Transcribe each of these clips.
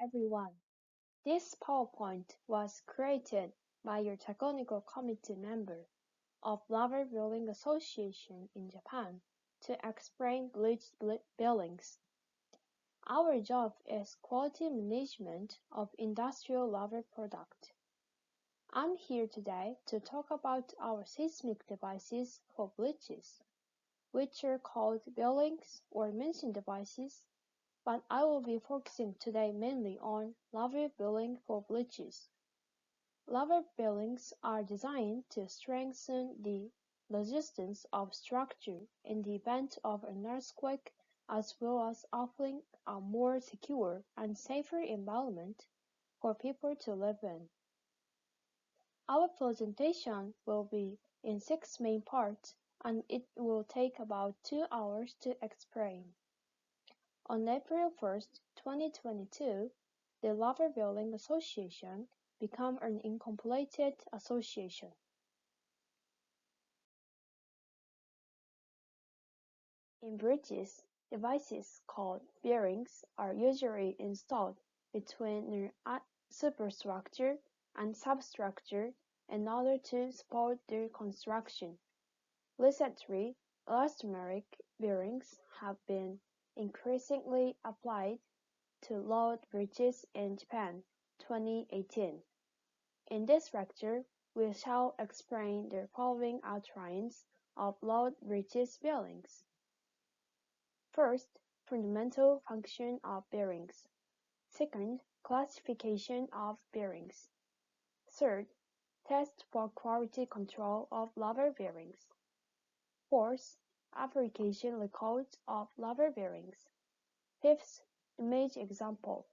everyone. This PowerPoint was created by your technical committee member of Lover Building Association in Japan to explain bleached buildings. Our job is quality management of industrial lover product. I'm here today to talk about our seismic devices for bleaches, which are called buildings or mention devices, but I will be focusing today mainly on lover building for bleaches. Lover buildings are designed to strengthen the resistance of structure in the event of an earthquake, as well as offering a more secure and safer environment for people to live in. Our presentation will be in 6 main parts, and it will take about 2 hours to explain. On April 1st, 2022, the Lover Building Association became an incorporated association. In bridges, devices called bearings are usually installed between the superstructure and substructure in order to support their construction. Recently, elastomeric bearings have been increasingly applied to load bridges in Japan, 2018. In this lecture, we shall explain the following outlines of load bridges bearings. First, fundamental function of bearings. Second, classification of bearings. Third, test for quality control of lover bearings. Fourth, application records of lover bearings. Fifth, image example.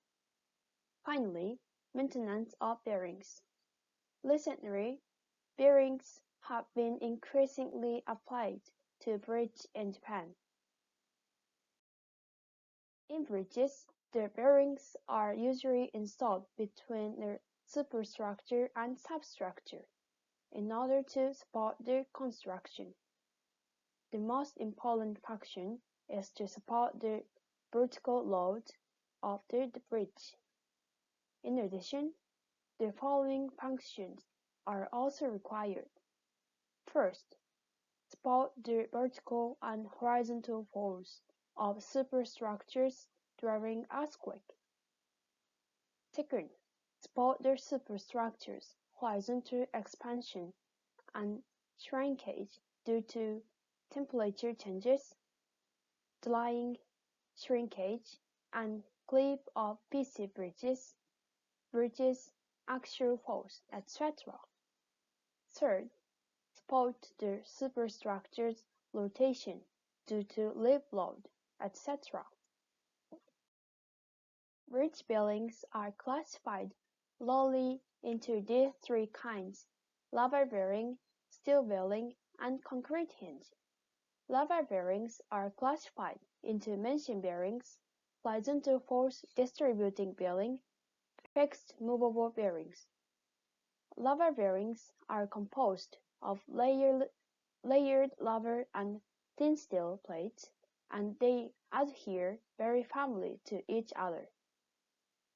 Finally, maintenance of bearings. Recently, bearings have been increasingly applied to bridges in Japan. In bridges, the bearings are usually installed between the superstructure and substructure in order to support their construction. The most important function is to support the vertical load of the bridge. In addition, the following functions are also required. First, support the vertical and horizontal force of superstructures during earthquake. Second, support the superstructures' horizontal expansion and shrinkage due to temperature changes, drying, shrinkage, and clip of PC bridges, axial force, etc. Third, support the superstructure's rotation due to lip load, etc. Bridge buildings are classified broadly into these three kinds: lava bearing, steel bearing, and concrete hinge. Lava bearings are classified into mention bearings, horizontal force distributing bearing, fixed movable bearings. Lava bearings are composed of layered lava and thin steel plates, and they adhere very firmly to each other.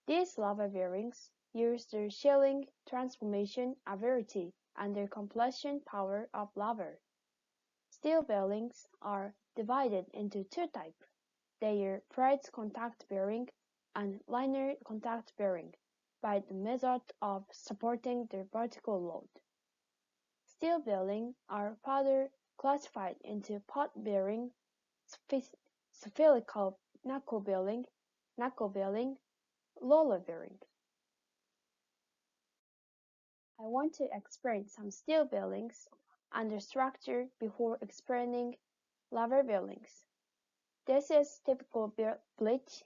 These lava bearings use the chilling transformation ability and the compression power of lava. Steel bearings are divided into two types: their plate contact bearing and liner contact bearing, by the method of supporting the vertical load. Steel bearings are further classified into pot bearing, spherical knuckle bearing, roller bearing. I want to explain some steel bearings and their structure before explaining lava bearings. This is typical bridge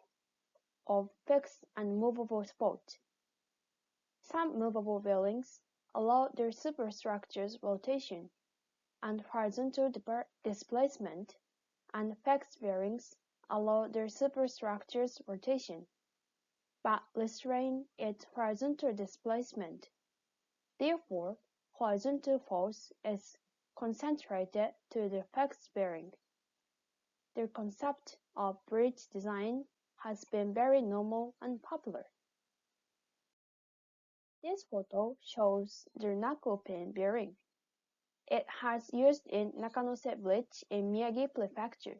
of fixed and movable support. Some movable bearings allow their superstructure's rotation and horizontal displacement, and fixed bearings allow their superstructure's rotation, but restrain its horizontal displacement. Therefore, horizontal force is concentrated to the fixed bearing. The concept of bridge design has been very normal and popular. This photo shows the knuckle pin bearing. It has used in Nakanose Village in Miyagi Prefecture.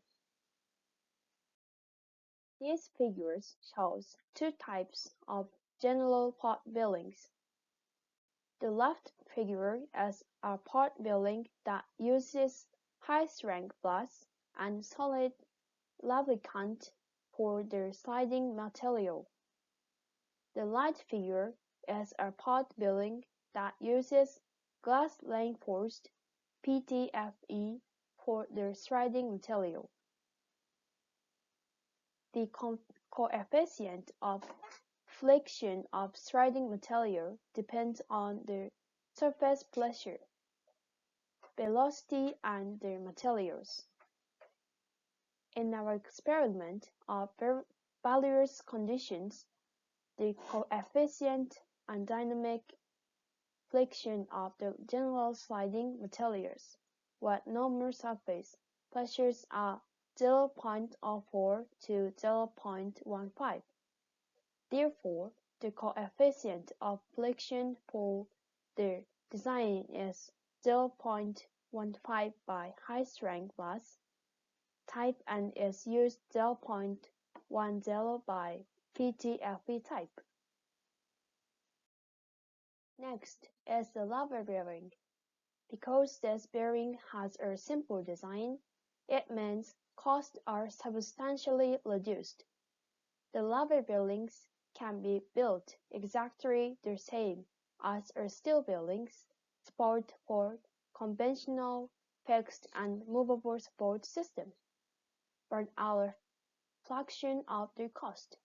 These figures shows two types of general pot bearings. The left figure is a pot bearing that uses high-strength glass and solid lubricant for the sliding material. The right figure is a pot bearing that uses glass-reinforced PTFE for the sliding material. The coefficient of friction of sliding material depends on the surface pressure, velocity, and the materials. In our experiment of various conditions, the coefficient and dynamic friction of the general sliding materials with normal surface pressures are 0.04 to 0.15. Therefore, the coefficient of friction for the design is 0.15 by high-strength glass type and is used 0.10 by PTFE type. Next is the lever bearing. Because this bearing has a simple design, it means costs are substantially reduced. The lever bearings can be built exactly the same as a steel bearings, support for conventional fixed and movable support system, but are a fraction of the cost.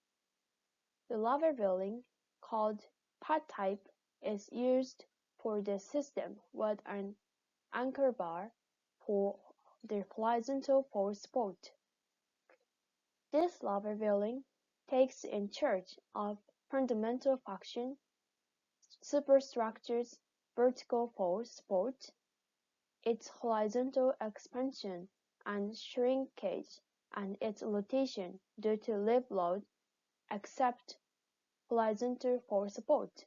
The lever bearing, called pad type, is used for this system with an anchor bar for the horizontal force support. This lever bearing takes in charge of fundamental function, superstructure's vertical force support, its horizontal expansion and shrinkage, and its rotation due to live load, except horizontal force support.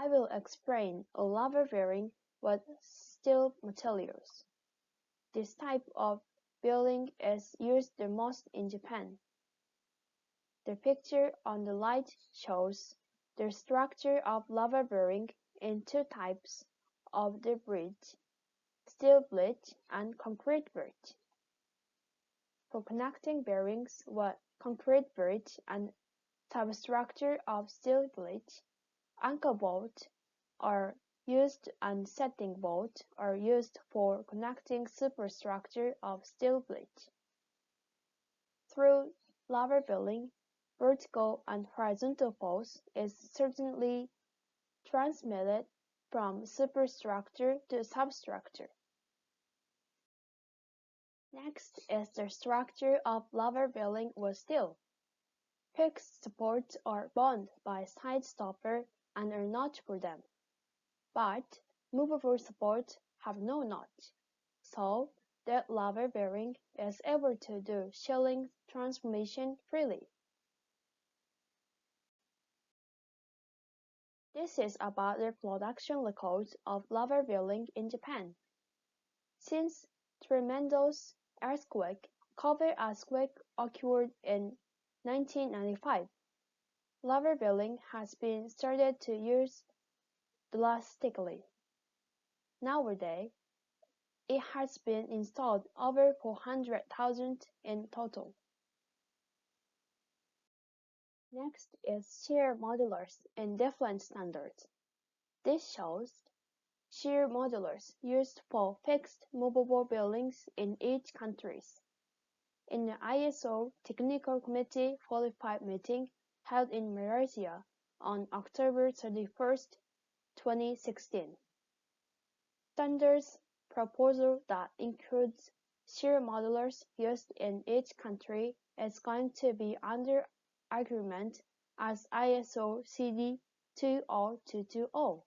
I will explain a lever bearing with steel materials. This type of bearing is used the most in Japan. The picture on the right shows the structure of lever bearing in two types of the bridge, steel bridge and concrete bridge. For connecting bearings with concrete bridge and substructure of steel bridge, anchor bolts are used and setting bolts are used for connecting superstructure of steel bridge. Through lever bearing, vertical and horizontal force is certainly transmitted from superstructure to substructure. Next is the structure of lever bearing with steel. Fixed supports are bound by side stopper and a notch for them, but movable supports have no notch, so the lever bearing is able to do shearing transformation freely. This is about the production records of lever bearing in Japan. Since tremendous earthquake, Kobe earthquake occurred in 1995, lever bearing has been started to use drastically. Nowadays, it has been installed over 400,000 in total. Next is shear modulars in different standards. This shows shear modulars used for fixed movable bearings in each country. In the ISO Technical Committee 45 meeting held in Malaysia on October 31, 2016, standards proposal that includes shear modulars used in each country is going to be under agreement as ISO CD 20220.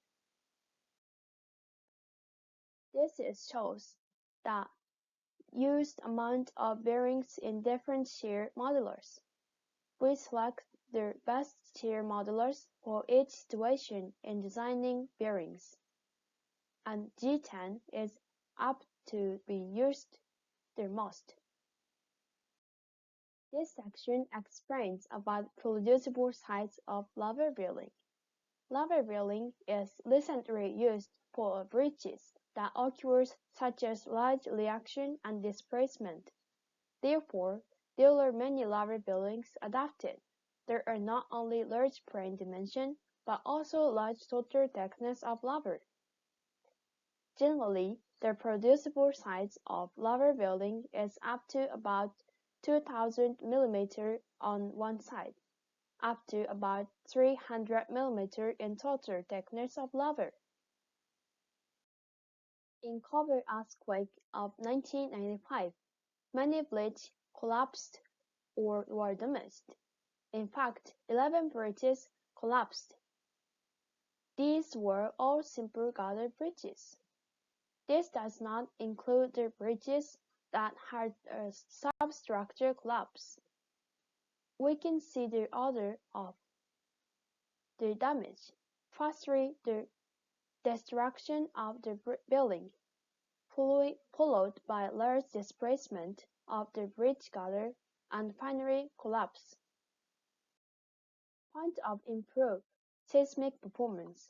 This shows the used amount of bearings in different shear modulars. We select the best shear modulus for each situation in designing bearings, and G10 is apt to be used the most. This section explains about producible sites of lever bearing. Lever bearing is recently used for bridges that occurs such as large reaction and displacement. Therefore, there are many lever bearings adapted. There are not only large plane dimension, but also large total thickness of lever. Generally, the producible size of lever bearing is up to about 2000 mm on one side, up to about 300 mm in total thickness of lever. In Kobe earthquake of 1995, many bridges collapsed or were damaged. In fact, 11 bridges collapsed. These were all simple gutter bridges. This does not include the bridges that had a substructure collapse. We can see the order of the damage. Firstly, the destruction of the building, followed by large displacement of the bridge gutter, and finally collapse. Point of improve seismic performance.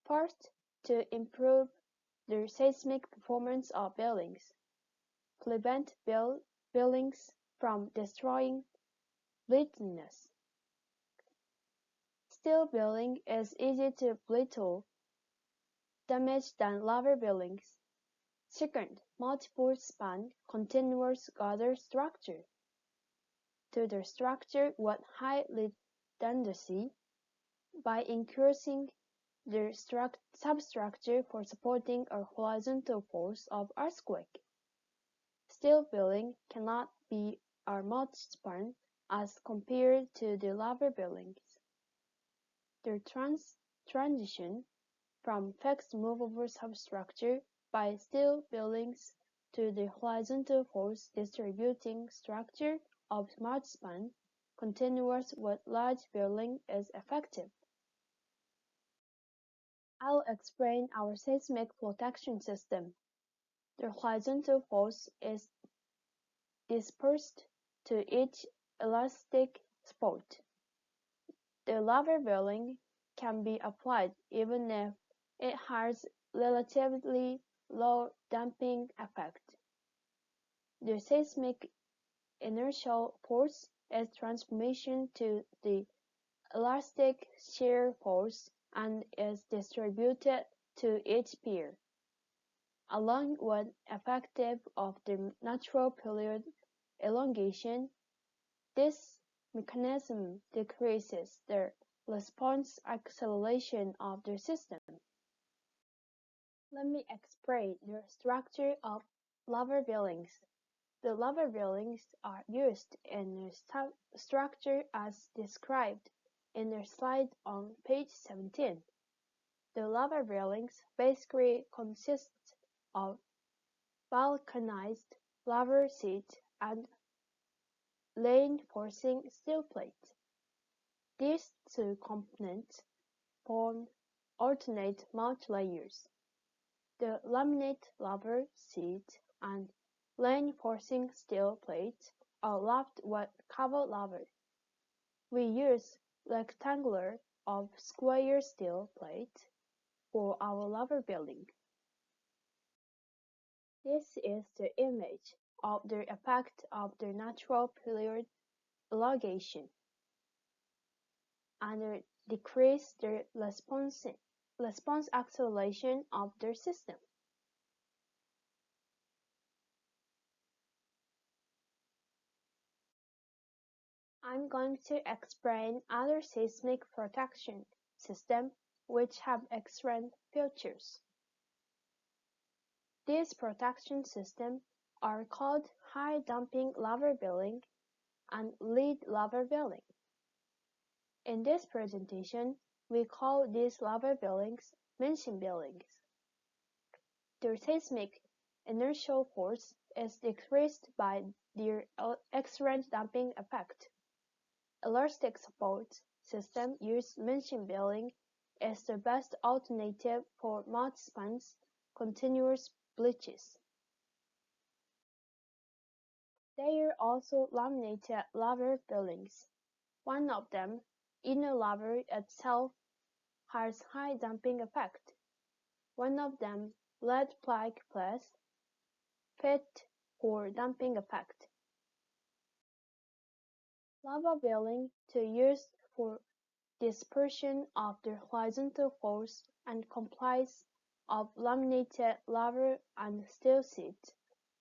First, to improve the seismic performance of buildings, prevent buildings from destroying brittleness. Steel building is easy to brittle damage than lever buildings. Second, multiple span continuous gutter structure. To the structure with high redundancy by increasing the substructure for supporting a horizontal force of earthquake. Steel building cannot be a multi-span as compared to the lever buildings. The transition from fixed movable substructure by steel buildings to the horizontal force distributing structure of multi-span continuous with large building is effective. I'll explain our seismic protection system. The horizontal force is dispersed to each elastic spot. The lever bearing can be applied even if it has relatively low damping effect. The seismic inertial force is transformation to the elastic shear force and is distributed to each pier, along with effective of the natural period elongation. This mechanism decreases the response acceleration of the system. Let me explain the structure of lever bearings. The lever bearings are used in the structure as described in the slide on page 17. The lever bearings basically consist of vulcanized lever seat and reinforcing steel plate. These two components form alternate multi-layers. The laminate lever seat and reinforcing steel plate are wrapped with cover lever. We use rectangular or square steel plate for our lever building. This is the image of the effect of the natural period elongation and decrease the response acceleration of the system. I'm going to explain other seismic protection systems which have excellent features. These protection systems are called high damping lever bearing and lead lever bearing. In this presentation, we call these lever bearings mention bearings. Their seismic inertial force is decreased by their excellent damping effect. elastic support system used mention bearing is the best alternative for multi-spans continuous bleaches. There are also laminated laver bearings. One of them, inner laver itself, has high damping effect. One of them, lead plug plus, fit for damping effect. Laver bearing to use for dispersion of the horizontal force and comprise of laminated laver and steel sheet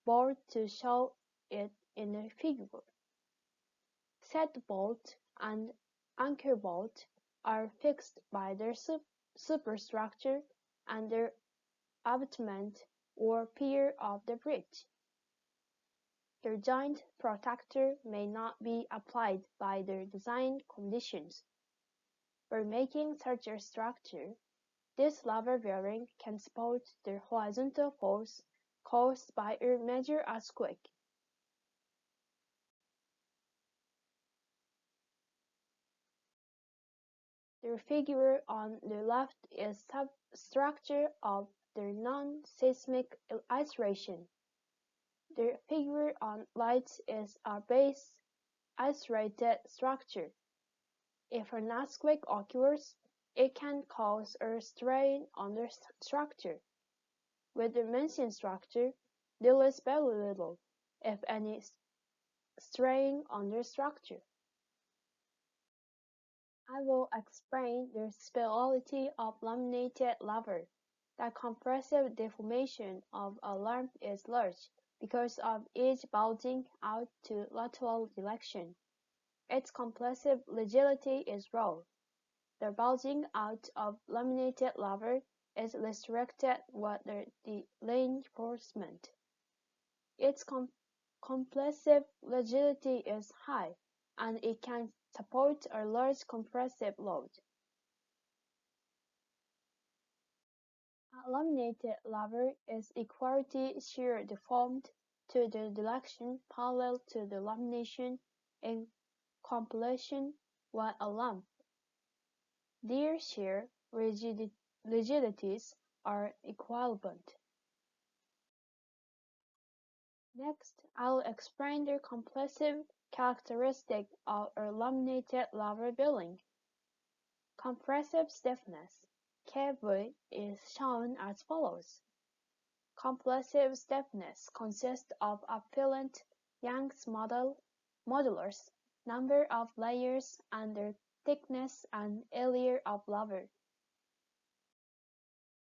board to show it in a figure. Set bolt and anchor bolt are fixed by their superstructure and their abutment or pier of the bridge. Their joint protector may not be applied by their design conditions. For making such a structure, this laver bearing can support the horizontal force caused by a major earthquake. The figure on the left is substructure of the non-seismic isolation. The figure on right is a base isolated structure. If an earthquake occurs, it can cause a strain on the structure. With the mentioned structure, there is very little, if any, strain on the structure. I will explain the stability of laminated laver. The compressive deformation of a lump is large because of its bulging out to lateral direction. Its compressive rigidity is low. The bulging out of laminated laver is restricted with the reinforcement. Its compressive rigidity is high, and it can support a large compressive load. A laminated laver is equality shear deformed to the direction parallel to the lamination in compilation with a lump. Their shear rigidities are equivalent. Next, I'll explain the compressive characteristic of a laminated laver bearing. Compressive stiffness, Kv, is shown as follows. Compressive stiffness consists of apparent Young's modulus, number of layers, and their thickness and area of laver.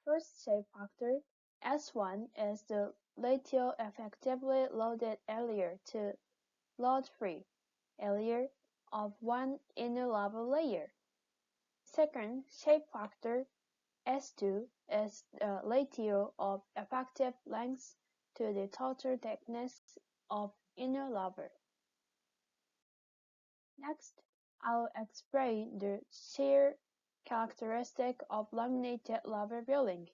First shape factor, S1, is the ratio effectively loaded area to load-free area of one inner laver layer. Second shape factor, S2, is the ratio of effective length to the total thickness of inner laver. Next, I'll explain the shear characteristic of laminated laver bearing.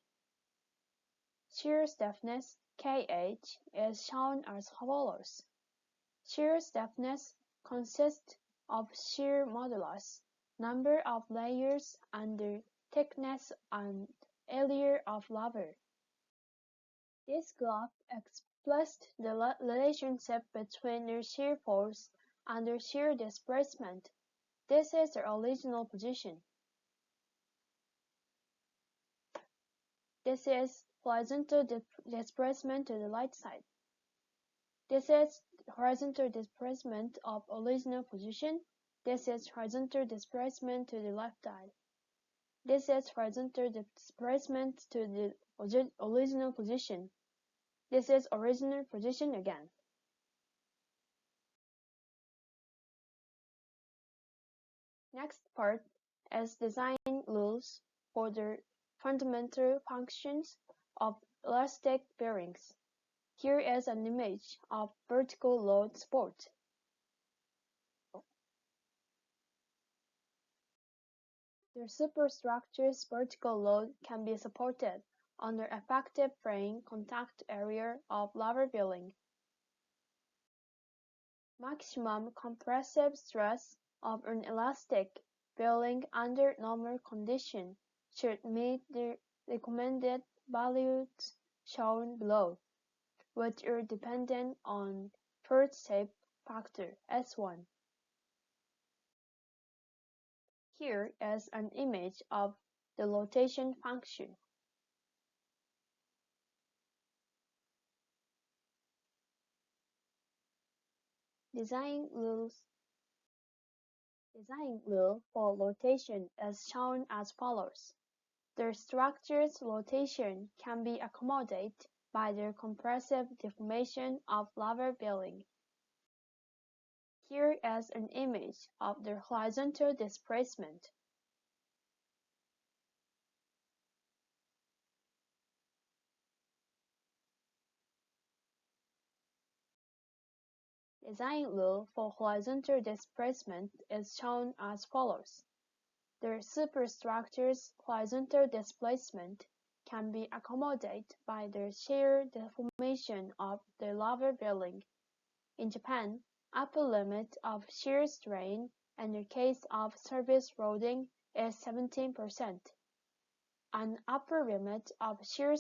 Shear stiffness, Kh, is shown as follows. Shear stiffness consists of shear modulus, number of layers, and the thickness and area of laver. This graph explains the relationship between the shear force and the shear displacement. This is the original position. This is horizontal displacement to the right side. This is horizontal displacement of original position. This is horizontal displacement to the left side. This is horizontal displacement to the original position. This is original position again. Next part is design rules for the fundamental functions of elastic bearings. Here is an image of vertical load support. The superstructure's vertical load can be supported under effective frame contact area of laver bearing. Maximum compressive stress of an elastic bearing under normal conditions should meet the recommended values shown below, which are dependent on first shape factor S1. Here is an image of the rotation function. Design rule for rotation is shown as follows. The structure's rotation can be accommodated by the compressive deformation of rubber bearing. Here is an image of the horizontal displacement. Design rule for horizontal displacement is shown as follows. The superstructure's horizontal displacement can be accommodated by the shear deformation of the rubber bearing. In Japan, upper limit of shear strain in the case of surface loading is 17%. An upper limit of shear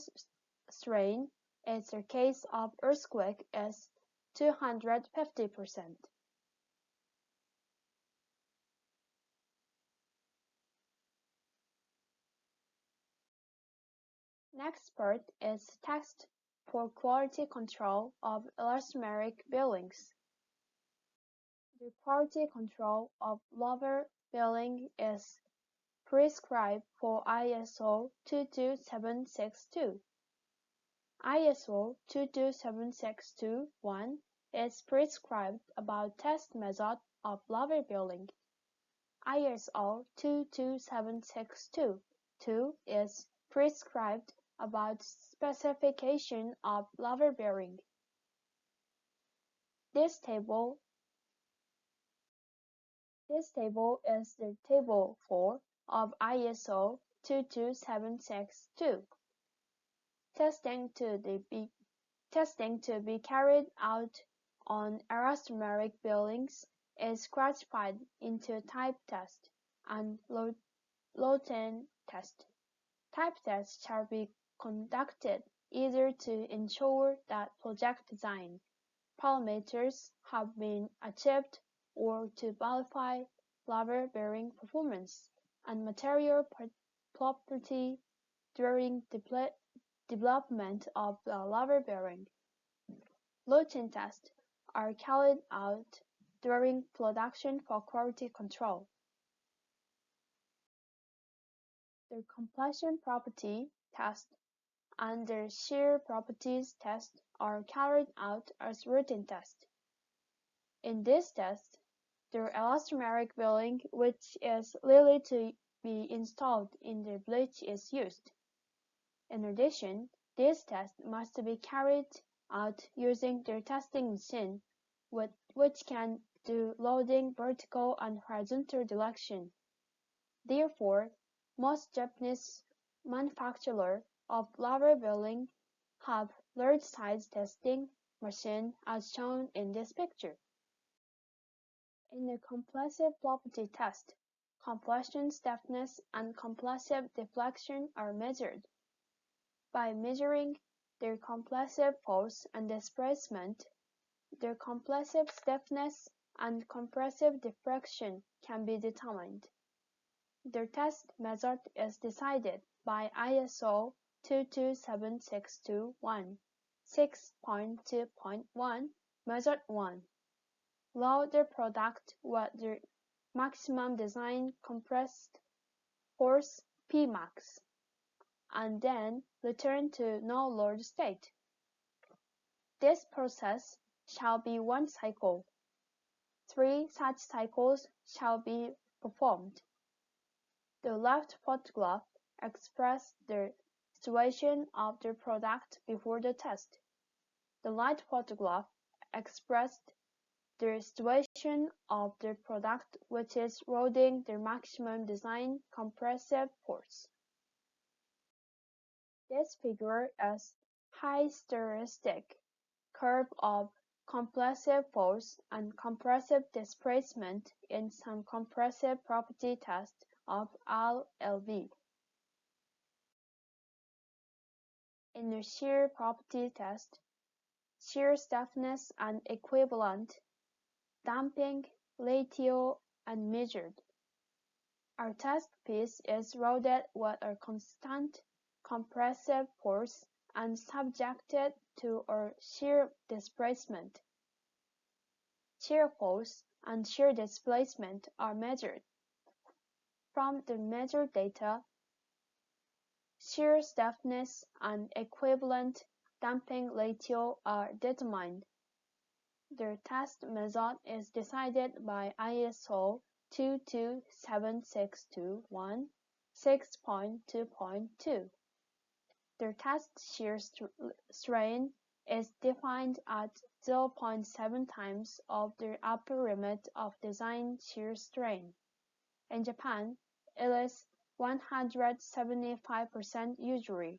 strain in the case of earthquake is 250%. Next part is text for quality control of elastomeric bearings. The quality control of rubber bearing is prescribed for ISO 22762. ISO 22762-1 is prescribed about test method of rubber bearing. ISO 22762-2 is prescribed about specification of rubber bearing. This table is the table 4 of ISO 22762. Testing to be carried out on elastomeric bearings is classified into type test and load test. Type tests shall be conducted either to ensure that project design parameters have been achieved or to verify rubber bearing performance and material property during development of the rubber bearing. Routine tests are carried out during production for quality control. The compression property test and the shear properties test are carried out as routine tests. In this test, the elastomeric bearing which is likely to be installed in the bridge is used. In addition, this test must be carried out using the testing machine, which can do loading vertical and horizontal direction. Therefore, most Japanese manufacturers of rubber bearing have large-size testing machines as shown in this picture. In the compressive property test, compression stiffness and compressive deflection are measured. By measuring their compressive force and displacement, their compressive stiffness and compressive deflection can be determined. The test method is decided by ISO 22762-1, 6.2.1, Method 1. Load the product with the maximum design compressed force Pmax, and then return to no load state. This process shall be one cycle. 3 such cycles shall be performed. The left photograph expresses the situation of the product before the test. The right photograph expressed the situation of the product which is loading the maximum design compressive force. This figure is hysteretic curve of compressive force and compressive displacement in some compressive property test of LLV. In the shear property test, shear stiffness and equivalent damping ratio are measured. Our test piece is loaded with a constant compressive force and subjected to a shear displacement. Shear force and shear displacement are measured. From the measured data, shear stiffness and equivalent damping ratio are determined. The test method is decided by ISO 22762-1 6.2.2. The test shear strain is defined at 0.7 times of the upper limit of design shear strain. In Japan, it is 175% usually.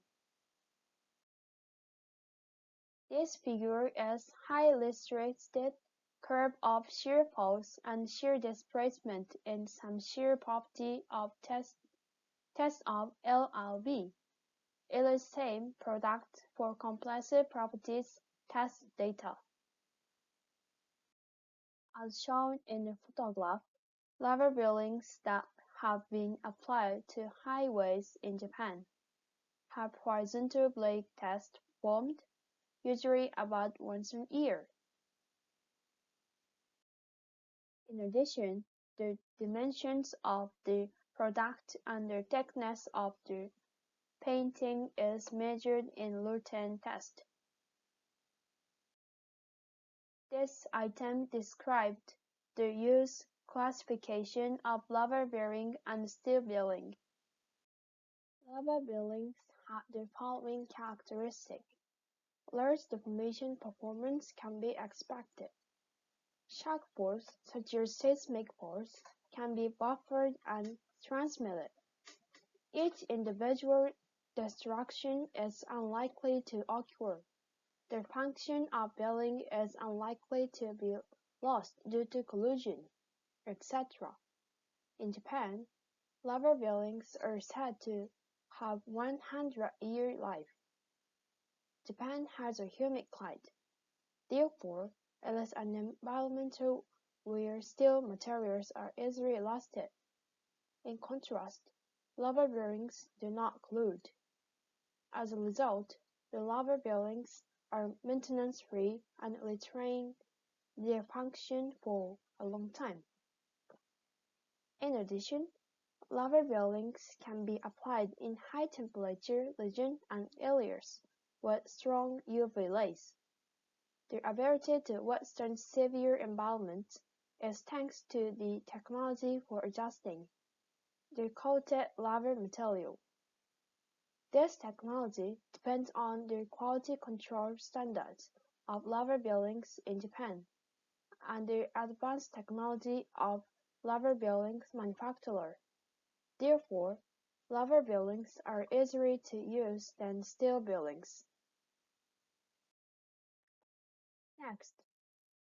This figure is illustrated curve of shear force and shear displacement in some shear property of test of LLV. It is same product for compressive properties test data. As shown in the photograph, lever buildings that have been applied to highways in Japan have horizontal blade tests performed, usually about once a year. In addition, the dimensions of the product and the thickness of the painting is measured in routine test. This item described the use classification of lever bearing and steel bearing. Lever bearings have the following characteristic. Large deformation performance can be expected. Shock force, such as seismic force, can be buffered and transmitted. Each individual destruction is unlikely to occur. The function of bearing is unlikely to be lost due to collision, etc. In Japan, lever bearings are said to have 100-year life. Japan has a humid climate. Therefore, it is an environment where steel materials are easily rusted. In contrast, lever bearings do not corrode. As a result, the lever bearings are maintenance-free and retain their function for a long time. In addition, lever bearings can be applied in high-temperature regions and areas with strong UV rays. Their ability to withstand severe environments is thanks to the technology for adjusting the coated lever material. This technology depends on the quality control standards of lever bearings in Japan and the advanced technology of lever bearings manufacturer. Therefore, lever bearings are easier to use than steel bearings. Next,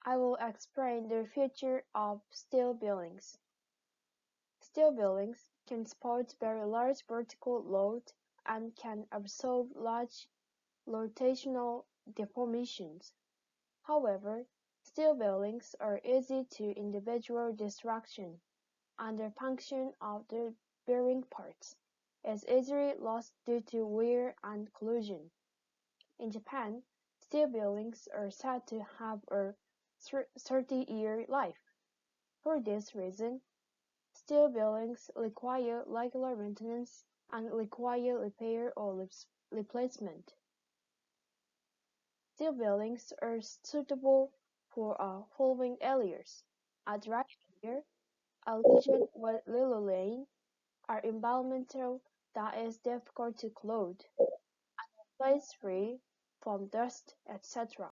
I will explain the feature of steel bearings. Steel bearings can support very large vertical load and can absorb large rotational deformations. However, steel bearings are easy to individual destruction, and the function of the bearing parts is easily lost due to wear and collision. In Japan, steel bearings are said to have a 30-year life. For this reason, steel bearings require regular maintenance and require repair or replacement. Steel bearings are suitable for following areas: a dry area, a region with little rain, an environment that is difficult to corrode, and a place free from dust, etc.